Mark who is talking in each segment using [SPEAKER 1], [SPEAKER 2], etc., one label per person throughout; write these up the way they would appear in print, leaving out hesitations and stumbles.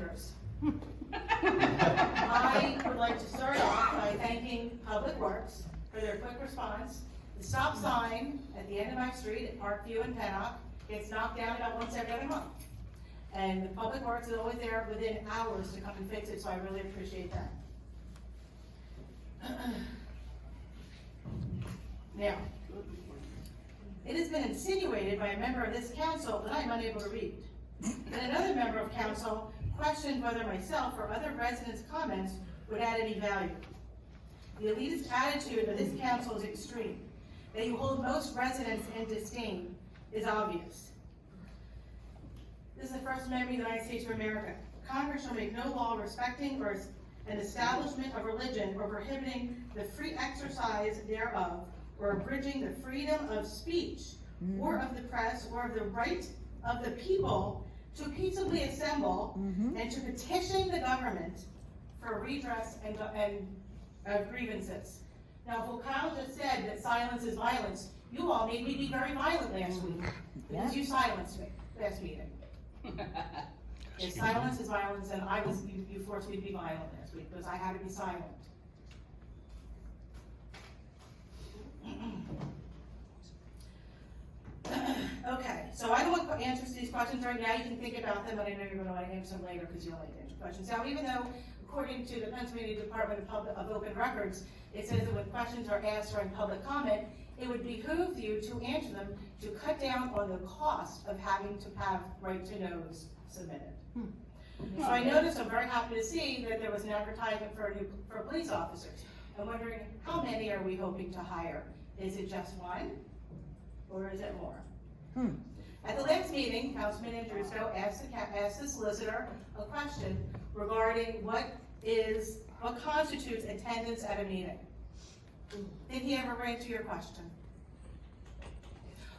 [SPEAKER 1] members. I would like to start off by thanking Public Works for their quick response. The stop sign at the end of my street at Parkview and Pennock gets knocked down about once every other month. And the Public Works is always there within hours to come and fix it, so I really appreciate that. Now, it has been insinuated by a member of this council that I am unable to read. And another member of council questioned whether myself or other residents' comments would add any value. The elitist attitude of this council is extreme. That you hold most residents in disdain is obvious. This is the First Amendment of the United States of America. Congress shall make no law respecting or an establishment of religion or prohibiting the free exercise thereof or abridging the freedom of speech or of the press or of the right of the people to peaceably assemble and to petition the government for redress and grievances. Now, if O'Connell just said that silence is violence, you all made me be very violent last week because you silenced me last meeting. If silence is violence, then you forced me to be violent last week because I had to be silent. Okay, so I don't want answers to these questions right now. You can think about them, but I know you're going to want to answer them later because you'll like to answer questions. Now, even though, according to the Pennsylvania Department of Open Records, it says that when questions are asked during public comment, it would behoove you to answer them to cut down on the cost of having to have right to knows submitted. So I noticed, I'm very happy to see that there was an advertisement for police officers. I'm wondering, how many are we hoping to hire? Is it just one, or is it more? At the last meeting, Councilman Andrusko asked the solicitor a question regarding what constitutes attendance at a meeting. Did he ever answer your question?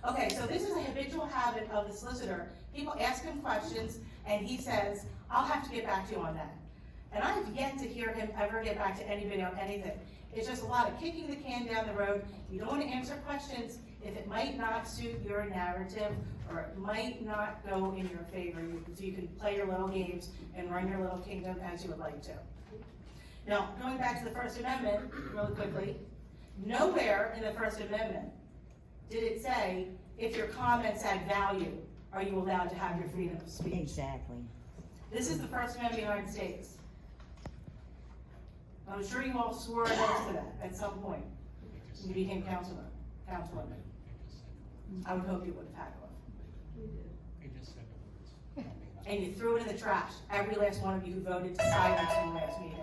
[SPEAKER 1] Okay, so this is a habitual habit of the solicitor. People ask him questions, and he says, I'll have to get back to you on that. And I have yet to hear him ever get back to anybody on anything. It's just a lot of kicking the can down the road. You don't want to answer questions if it might not suit your narrative or it might not go in your favor, so you can play your little games and run your little kingdom as you would like to. Now, going back to the First Amendment really quickly, nowhere in the First Amendment did it say if your comments add value, are you allowed to have your freedom of speech?
[SPEAKER 2] Exactly.
[SPEAKER 1] This is the First Amendment of the United States. I'm sure you all swore an oath to that at some point when you became councilwoman. I would hope you would have had one. And you threw it in the trash, every last one of you who voted to silence in the last meeting.